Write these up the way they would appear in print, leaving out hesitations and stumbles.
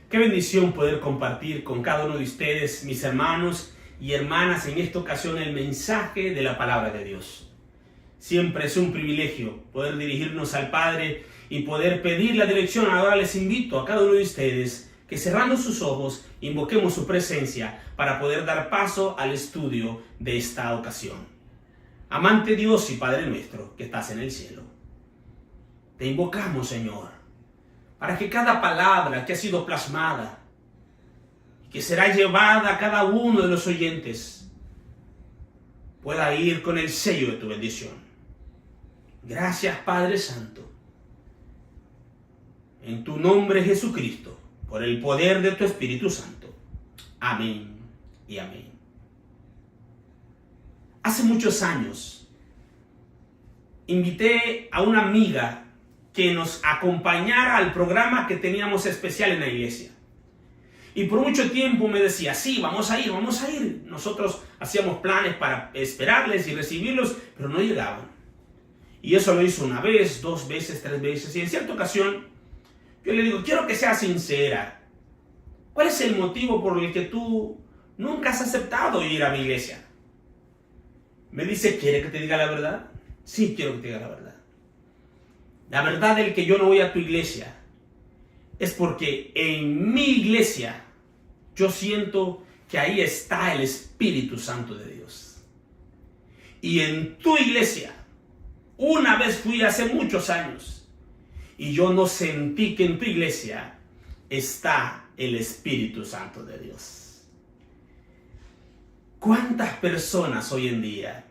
Qué bendición poder compartir con cada uno de ustedes, mis hermanos y hermanas, en esta ocasión el mensaje de la palabra de Dios. Siempre es un privilegio poder dirigirnos al Padre y poder pedir la dirección. Ahora les invito a cada uno de ustedes que, cerrando sus ojos, invoquemos su presencia para poder dar paso al estudio de esta ocasión. Amante Dios y Padre nuestro que estás en el cielo, te invocamos, Señor, para que cada palabra que ha sido plasmada, que será llevada a cada uno de los oyentes, pueda ir con el sello de tu bendición. Gracias, Padre Santo. En tu nombre, Jesucristo, por el poder de tu Espíritu Santo. Amén y amén. Hace muchos años, invité a una amiga que nos acompañara al programa que teníamos especial en la iglesia. Y por mucho tiempo me decía, sí, vamos a ir. Nosotros hacíamos planes para esperarles y recibirlos, pero no llegaban. Y eso lo hizo una vez, 2 veces, 3 veces. Y en cierta ocasión, yo le digo, quiero que seas sincera. ¿Cuál es el motivo por el que tú nunca has aceptado ir a mi iglesia? Me dice, ¿quiere que te diga la verdad? Sí, quiero que te diga la verdad. La verdad del que yo no voy a tu iglesia es porque en mi iglesia yo siento que ahí está el Espíritu Santo de Dios. Y en tu iglesia, una vez fui hace muchos años y yo no sentí que en tu iglesia está el Espíritu Santo de Dios. ¿Cuántas personas hoy en día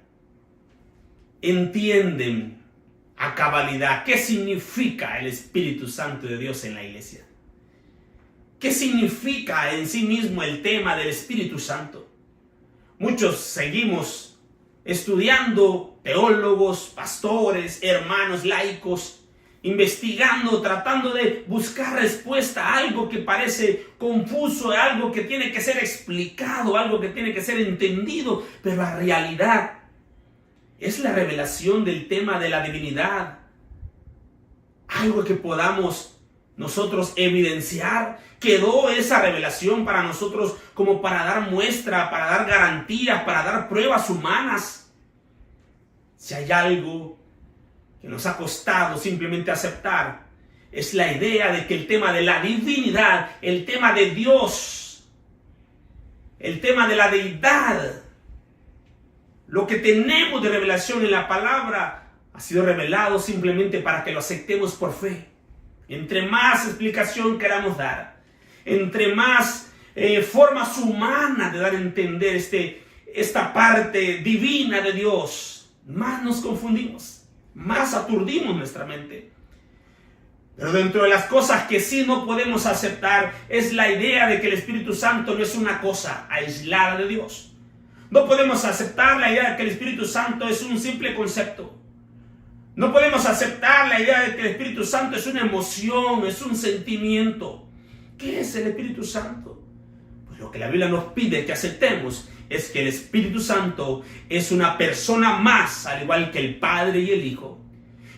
entienden a cabalidad qué significa el Espíritu Santo de Dios en la iglesia? ¿Qué significa en sí mismo el tema del Espíritu Santo? Muchos seguimos estudiando, teólogos, pastores, hermanos, laicos, investigando, tratando de buscar respuesta a algo que parece confuso, algo que tiene que ser explicado, algo que tiene que ser entendido, pero la realidad es la revelación del tema de la divinidad. Algo que podamos nosotros evidenciar. Quedó esa revelación para nosotros como para dar muestra, para dar garantías, para dar pruebas humanas. Si hay algo que nos ha costado simplemente aceptar, es la idea de que el tema de la divinidad, el tema de Dios, el tema de la deidad, lo que tenemos de revelación en la palabra ha sido revelado simplemente para que lo aceptemos por fe. Entre más explicación queramos dar, entre más formas humanas de dar a entender esta parte divina de Dios, más nos confundimos, más aturdimos nuestra mente. Pero dentro de las cosas que sí no podemos aceptar es la idea de que el Espíritu Santo no es una cosa aislada de Dios. No podemos aceptar la idea de que el Espíritu Santo es un simple concepto. No podemos aceptar la idea de que el Espíritu Santo es una emoción, es un sentimiento. ¿Qué es el Espíritu Santo? Pues lo que la Biblia nos pide que aceptemos es que el Espíritu Santo es una persona más, al igual que el Padre y el Hijo.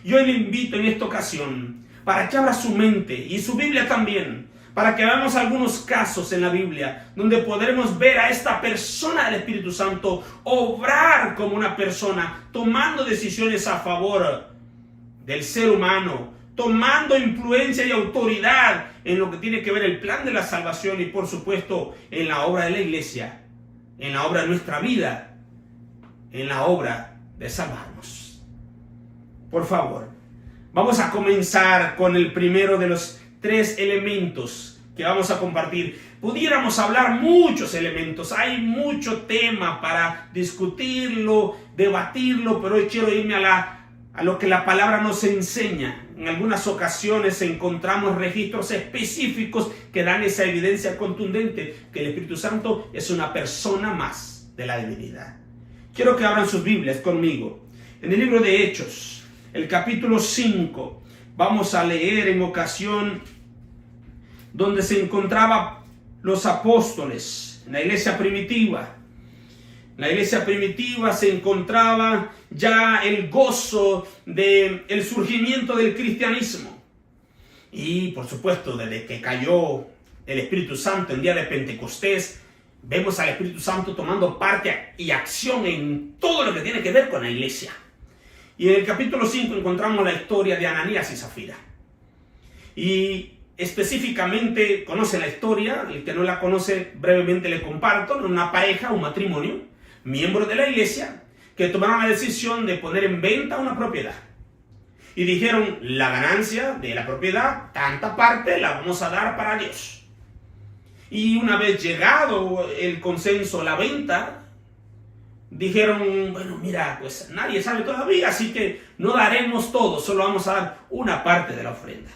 Yo le invito en esta ocasión para que abra su mente y su Biblia también, para que veamos algunos casos en la Biblia donde podremos ver a esta persona del Espíritu Santo obrar como una persona, tomando decisiones a favor del ser humano, tomando influencia y autoridad en lo que tiene que ver el plan de la salvación y, por supuesto, en la obra de la iglesia, en la obra de nuestra vida, en la obra de salvarnos. Por favor, vamos a comenzar con el primero de los 3 elementos que vamos a compartir. Pudiéramos hablar muchos elementos, hay mucho tema para discutirlo, debatirlo, pero hoy quiero irme a lo que la palabra nos enseña. En algunas ocasiones encontramos registros específicos que dan esa evidencia contundente que el Espíritu Santo es una persona más de la divinidad. Quiero que abran sus Biblias conmigo. En el libro de Hechos, el capítulo 5, vamos a leer en ocasión donde se encontraban los apóstoles, en la iglesia primitiva. En la iglesia primitiva se encontraba ya el gozo del surgimiento del cristianismo. Y por supuesto, desde que cayó el Espíritu Santo en día de Pentecostés, vemos al Espíritu Santo tomando parte y acción en todo lo que tiene que ver con la iglesia. Y en el capítulo 5 encontramos la historia de Ananías y Zafira. Y específicamente, conocen la historia, el que no la conoce brevemente le comparto, una pareja, un matrimonio, miembros de la iglesia, que tomaron la decisión de poner en venta una propiedad. Y dijeron, la ganancia de la propiedad, tanta parte la vamos a dar para Dios. Y una vez llegado el consenso, la venta, dijeron, bueno, mira, pues nadie sabe todavía, así que no daremos todo, solo vamos a dar una parte de la ofrenda.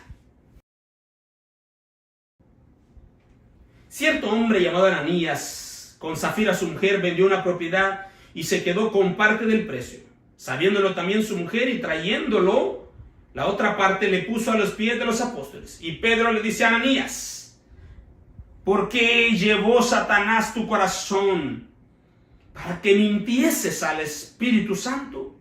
Cierto hombre llamado Ananías, con Zafira su mujer, vendió una propiedad y se quedó con parte del precio. Sabiéndolo también su mujer y trayéndolo, la otra parte le puso a los pies de los apóstoles. Y Pedro le dice a Ananías, ¿por qué llevó Satanás tu corazón para que mintieses al Espíritu Santo?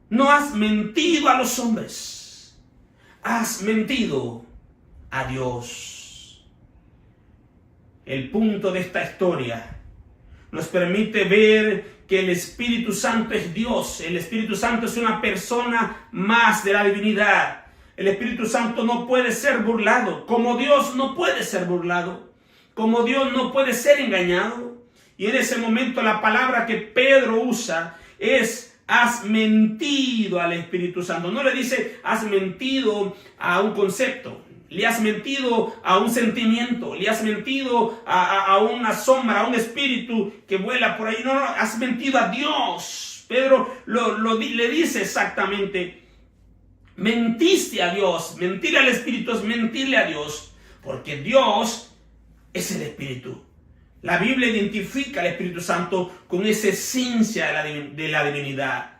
No has mentido a los hombres, has mentido a Dios. El punto de esta historia nos permite ver que el Espíritu Santo es Dios. El Espíritu Santo es una persona más de la divinidad. El Espíritu Santo no puede ser burlado, como Dios no puede ser burlado, como Dios no puede ser engañado. Y en ese momento la palabra que Pedro usa es has mentido al Espíritu Santo. No le dice has mentido a un concepto, le has mentido a un sentimiento, le has mentido a una sombra, a un espíritu que vuela por ahí. No, has mentido a Dios. Pedro le dice exactamente, mentiste a Dios. Mentir al Espíritu es mentirle a Dios, porque Dios es el Espíritu. La Biblia identifica al Espíritu Santo con esa esencia de la divinidad.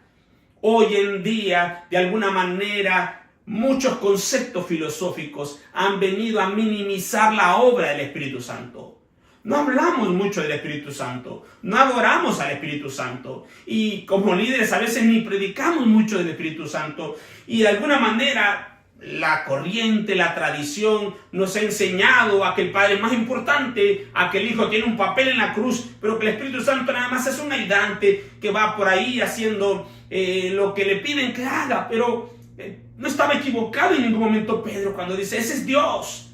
Hoy en día, de alguna manera, muchos conceptos filosóficos han venido a minimizar la obra del Espíritu Santo. No hablamos mucho del Espíritu Santo, no adoramos al Espíritu Santo y como líderes a veces ni predicamos mucho del Espíritu Santo y de alguna manera la corriente, la tradición nos ha enseñado a que el Padre es más importante, a que el Hijo tiene un papel en la cruz, pero que el Espíritu Santo nada más es un ayudante que va por ahí haciendo lo que le piden que haga, pero no estaba equivocado en ningún momento Pedro cuando dice, ese es Dios.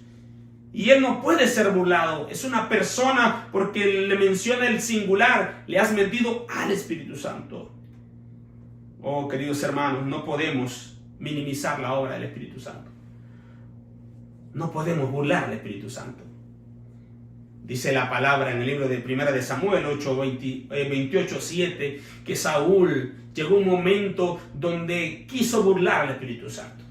Y Él no puede ser burlado. Es una persona porque le menciona el singular. Le has mentido al Espíritu Santo. Oh, queridos hermanos, no podemos minimizar la obra del Espíritu Santo. No podemos burlar al Espíritu Santo. Dice la palabra en el libro de 1 de Samuel 28:7 que Saúl llegó un momento donde quiso burlar al Espíritu Santo.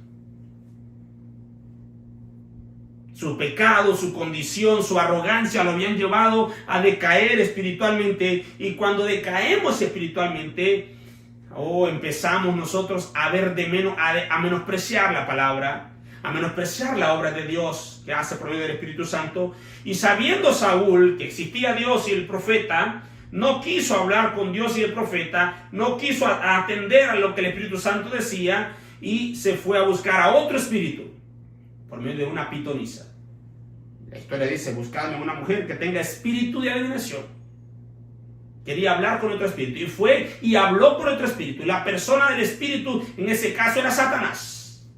Su pecado, su condición, su arrogancia lo habían llevado a decaer espiritualmente. Y cuando decaemos espiritualmente, empezamos nosotros a ver de menos, a menospreciar la palabra, a menospreciar la obra de Dios que hace por medio del Espíritu Santo. Y sabiendo Saúl que existía Dios y el profeta, no quiso hablar con Dios y el profeta, no quiso atender a lo que el Espíritu Santo decía y se fue a buscar a otro espíritu por medio de una pitonisa. La historia dice, buscadme una mujer que tenga espíritu de adivinación. Quería hablar con otro espíritu y fue y habló con otro espíritu. Y la persona del espíritu en ese caso era Satanás.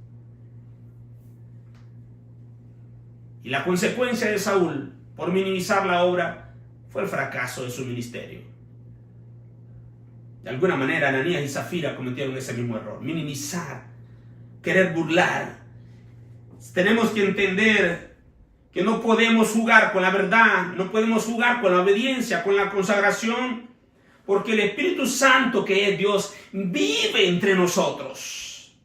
Y la consecuencia de Saúl por minimizar la obra fue el fracaso de su ministerio. De alguna manera Ananías y Zafira cometieron ese mismo error, minimizar, querer burlar. Tenemos que entender que no podemos jugar con la verdad, no podemos jugar con la obediencia, con la consagración, porque el Espíritu Santo, que es Dios, vive entre nosotros.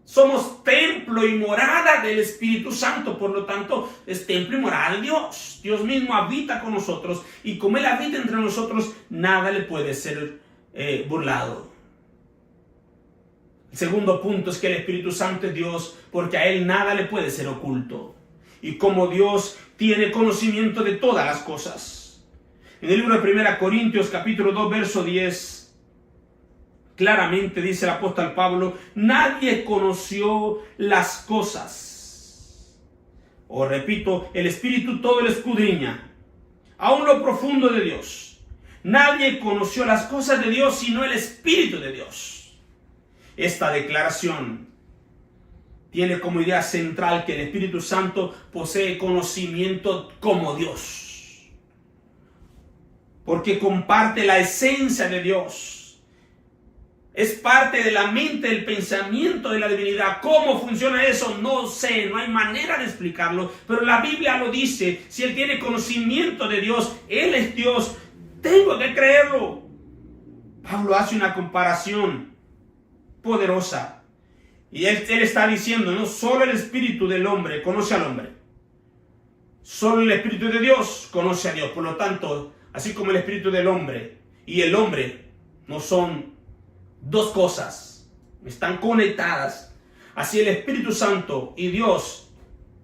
Somos templo y morada del Espíritu Santo, por lo tanto, es templo y morada de Dios. Dios mismo habita con nosotros y como Él habita entre nosotros, nada le puede ser burlado. El segundo punto es que el Espíritu Santo es Dios, porque a Él nada le puede ser oculto. Y como Dios tiene conocimiento de todas las cosas. En el libro de 1 Corintios capítulo 2 verso 10, claramente dice el apóstol Pablo, nadie conoció las cosas o repito, el Espíritu todo lo escudriña, aún lo profundo de Dios. Nadie conoció las cosas de Dios sino el Espíritu de Dios. Esta declaración tiene como idea central que el Espíritu Santo posee conocimiento como Dios, porque comparte la esencia de Dios. Es parte de la mente, del pensamiento de la divinidad. ¿Cómo funciona eso? No sé, no hay manera de explicarlo, pero la Biblia lo dice. Si Él tiene conocimiento de Dios, Él es Dios, tengo que creerlo. Pablo hace una comparación poderosa. Y él está diciendo, no solo el espíritu del hombre conoce al hombre, solo el espíritu de Dios conoce a Dios. Por lo tanto, así como el espíritu del hombre y el hombre no son dos cosas, están conectadas, así el Espíritu Santo y Dios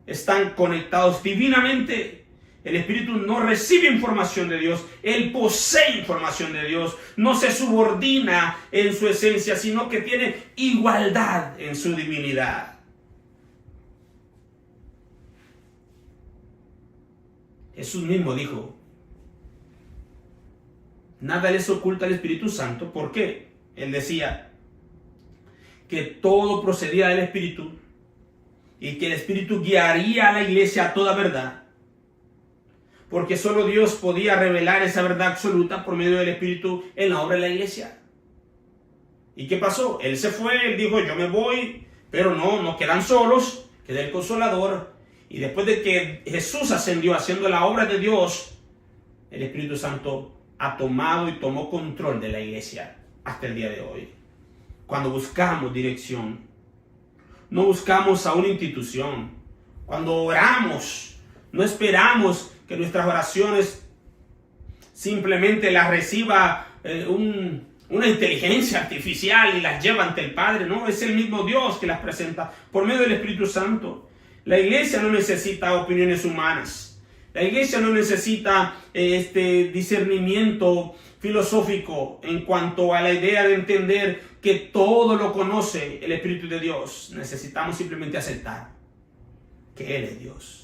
están conectados divinamente. El Espíritu no recibe información de Dios, Él posee información de Dios, no se subordina en su esencia, sino que tiene igualdad en su divinidad. Jesús mismo dijo, nada les oculta al Espíritu Santo. ¿Por qué? Él decía que todo procedía del Espíritu y que el Espíritu guiaría a la iglesia a toda verdad. Porque solo Dios podía revelar esa verdad absoluta por medio del Espíritu en la obra de la iglesia. ¿Y qué pasó? Él se fue, él dijo, yo me voy, pero no quedan solos, queda el Consolador. Y después de que Jesús ascendió haciendo la obra de Dios, el Espíritu Santo ha tomado y tomó control de la iglesia hasta el día de hoy. Cuando buscamos dirección, no buscamos a una institución. Cuando oramos, no esperamos que nuestras oraciones simplemente las reciba una inteligencia artificial y las lleva ante el Padre. No, es el mismo Dios que las presenta por medio del Espíritu Santo. La iglesia no necesita opiniones humanas. La iglesia no necesita discernimiento filosófico en cuanto a la idea de entender que todo lo conoce el Espíritu de Dios. Necesitamos simplemente aceptar que Él es Dios.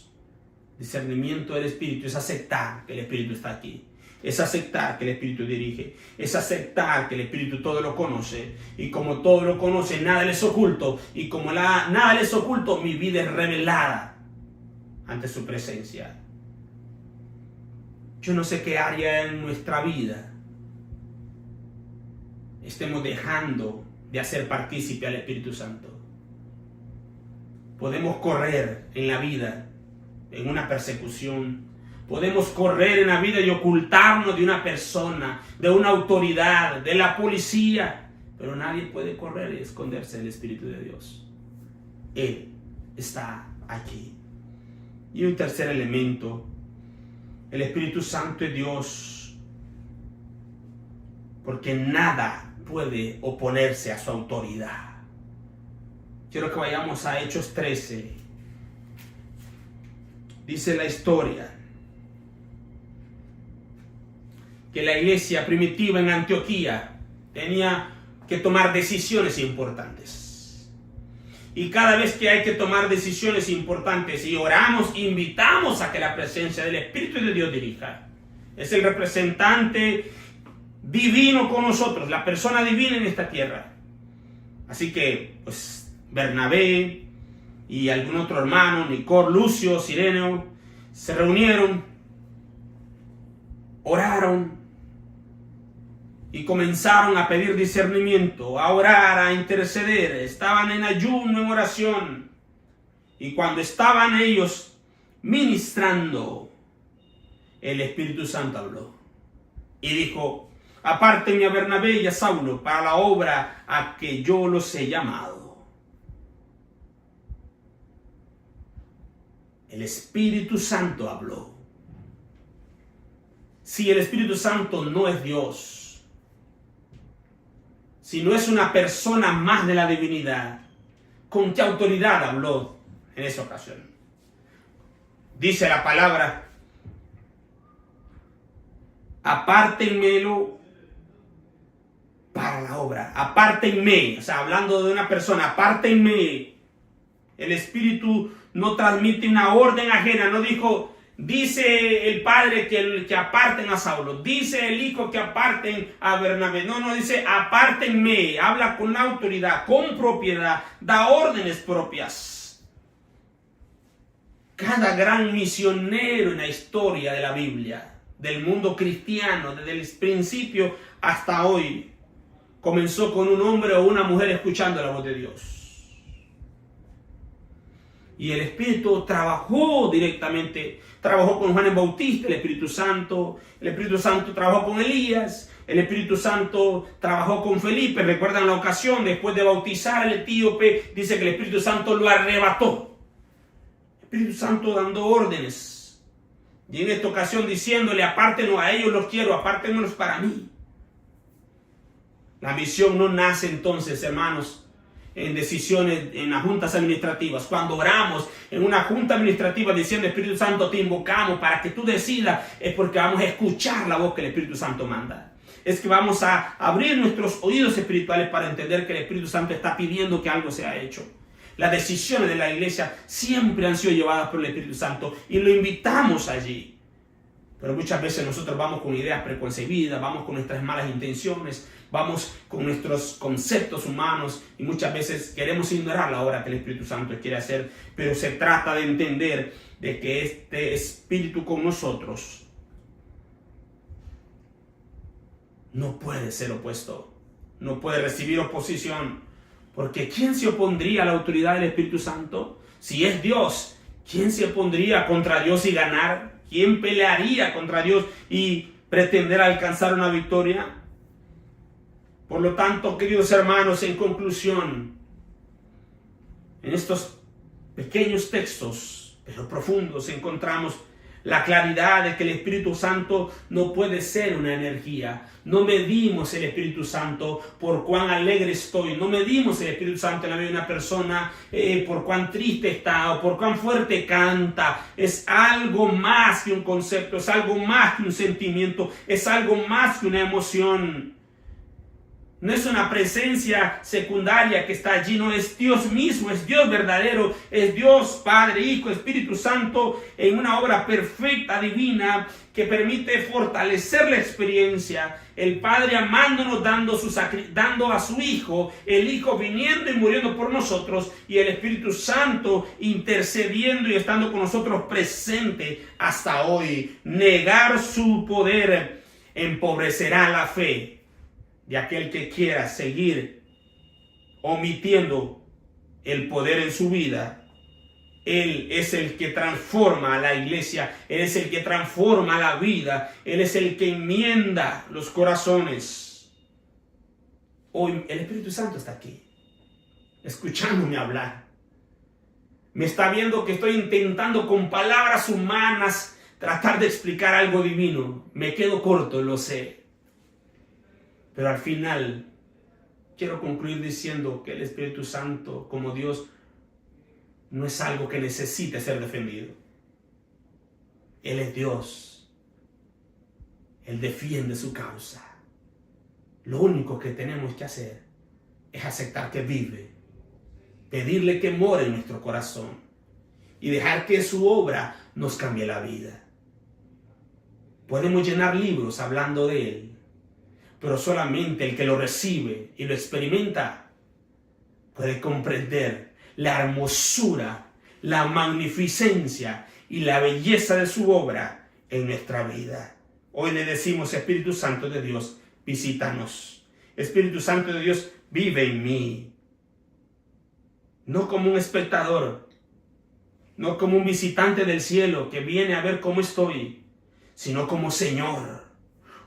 Discernimiento del Espíritu es aceptar que el Espíritu está aquí. Es aceptar que el Espíritu dirige. Es aceptar que el Espíritu todo lo conoce. Y como todo lo conoce, nada le es oculto. Y como nada le es oculto, mi vida es revelada ante su presencia. Yo no sé qué área en nuestra vida estemos dejando de hacer partícipe al Espíritu Santo. Podemos correr en la vida en una persecución. Podemos correr en la vida y ocultarnos de una persona, de una autoridad, de la policía. Pero nadie puede correr y esconderse del Espíritu de Dios. Él está aquí. Y un tercer elemento. El Espíritu Santo es Dios. Porque nada puede oponerse a su autoridad. Quiero que vayamos a Hechos 13. Dice la historia que la iglesia primitiva en Antioquía tenía que tomar decisiones importantes. Y cada vez que hay que tomar decisiones importantes y oramos, invitamos a que la presencia del Espíritu de Dios dirija. Es el representante divino con nosotros, la persona divina en esta tierra. Así que, pues, Bernabé y algún otro hermano, Nicor, Lucio, Cirenio, se reunieron, oraron y comenzaron a pedir discernimiento, a orar, a interceder. Estaban en ayuno, en oración. Y cuando estaban ellos ministrando, el Espíritu Santo habló y dijo, apártenme a Bernabé y a Saulo para la obra a que yo los he llamado. El Espíritu Santo habló. Si el Espíritu Santo no es Dios, si no es una persona más de la divinidad, ¿con qué autoridad habló en esa ocasión? Dice la palabra, apártenmelo para la obra. Apártenme, o sea, hablando de una persona, apártenme El Espíritu no transmite una orden ajena. No dijo, dice el Padre que aparten a Saulo. Dice el Hijo que aparten a Bernabé. No, dice apártenme. Habla con autoridad, con propiedad. Da órdenes propias. Cada gran misionero en la historia de la Biblia, del mundo cristiano, desde el principio hasta hoy, comenzó con un hombre o una mujer escuchando la voz de Dios. Y el Espíritu trabajó directamente. Trabajó con Juan el Bautista, el Espíritu Santo trabajó con Elías. El Espíritu Santo trabajó con Felipe. ¿Recuerdan la ocasión? Después de bautizar al etíope, dice que el Espíritu Santo lo arrebató. El Espíritu Santo dando órdenes. Y en esta ocasión diciéndole, apártenos a ellos, los quiero, apártenos para mí. La misión no nace entonces, hermanos, en decisiones, en las juntas administrativas. Cuando oramos en una junta administrativa diciendo, Espíritu Santo, te invocamos para que tú decidas, es porque vamos a escuchar la voz que el Espíritu Santo manda. Es que vamos a abrir nuestros oídos espirituales para entender que el Espíritu Santo está pidiendo que algo sea hecho. Las decisiones de la iglesia siempre han sido llevadas por el Espíritu Santo y lo invitamos allí. Pero muchas veces nosotros vamos con ideas preconcebidas, vamos con nuestras malas intenciones, vamos con nuestros conceptos humanos y muchas veces queremos ignorar la obra que el Espíritu Santo quiere hacer. Pero se trata de entender de que este Espíritu con nosotros no puede ser opuesto, no puede recibir oposición. Porque ¿quién se opondría a la autoridad del Espíritu Santo? Si es Dios, ¿quién se opondría contra Dios y ganar? ¿Quién pelearía contra Dios y pretender alcanzar una victoria? Por lo tanto, queridos hermanos, en conclusión, en estos pequeños textos, pero profundos, encontramos la claridad de que el Espíritu Santo no puede ser una energía. No medimos el Espíritu Santo por cuán alegre estoy. No medimos el Espíritu Santo en la vida de una persona por cuán triste está o por cuán fuerte canta. Es algo más que un concepto, es algo más que un sentimiento, es algo más que una emoción. No es una presencia secundaria que está allí, no, es Dios mismo, es Dios verdadero, es Dios Padre, Hijo, Espíritu Santo en una obra perfecta, divina, que permite fortalecer la experiencia. El Padre amándonos, dando a su Hijo, el Hijo viniendo y muriendo por nosotros, y el Espíritu Santo intercediendo y estando con nosotros presente hasta hoy. Negar su poder empobrecerá la fe de aquel que quiera seguir omitiendo el poder en su vida. Él es el que transforma a la iglesia, Él es el que transforma la vida, Él es el que enmienda los corazones. Hoy el Espíritu Santo está aquí, escuchándome hablar. Me está viendo que estoy intentando con palabras humanas tratar de explicar algo divino. Me quedo corto, lo sé. Pero al final, quiero concluir diciendo que el Espíritu Santo, como Dios, no es algo que necesite ser defendido. Él es Dios. Él defiende su causa. Lo único que tenemos que hacer es aceptar que vive, pedirle que more en nuestro corazón y dejar que su obra nos cambie la vida. Podemos llenar libros hablando de Él, pero solamente el que lo recibe y lo experimenta puede comprender la hermosura, la magnificencia y la belleza de su obra en nuestra vida. Hoy le decimos, Espíritu Santo de Dios, visítanos. Espíritu Santo de Dios, vive en mí. No como un espectador, no como un visitante del cielo que viene a ver cómo estoy, sino como Señor,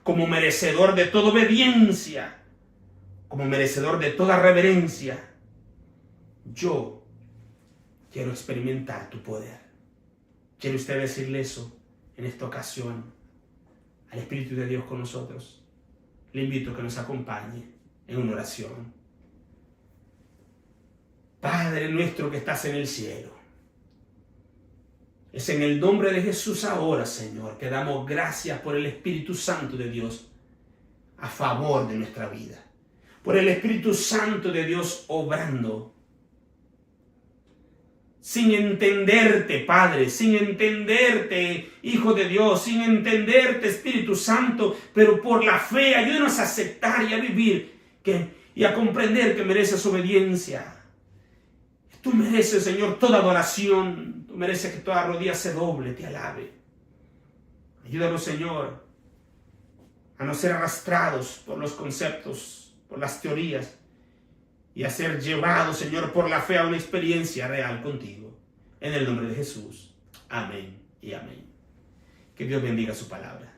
como merecedor de toda obediencia, como merecedor de toda reverencia. Yo quiero experimentar tu poder. ¿Quiere usted decirle eso en esta ocasión al Espíritu de Dios con nosotros? Le invito a que nos acompañe en una oración. Padre nuestro que estás en el cielo, es en el nombre de Jesús ahora, Señor, que damos gracias por el Espíritu Santo de Dios a favor de nuestra vida. Por el Espíritu Santo de Dios obrando sin entenderte, Padre, sin entenderte, Hijo de Dios, sin entenderte, Espíritu Santo, pero por la fe, ayúdanos a aceptar y a vivir y a comprender que mereces obediencia. Tú mereces, Señor, toda adoración. Tú mereces que toda rodilla se doble, te alabe. Ayúdanos, Señor, a no ser arrastrados por los conceptos, por las teorías, y a ser llevados, Señor, por la fe a una experiencia real contigo. En el nombre de Jesús. Amén y amén. Que Dios bendiga su palabra.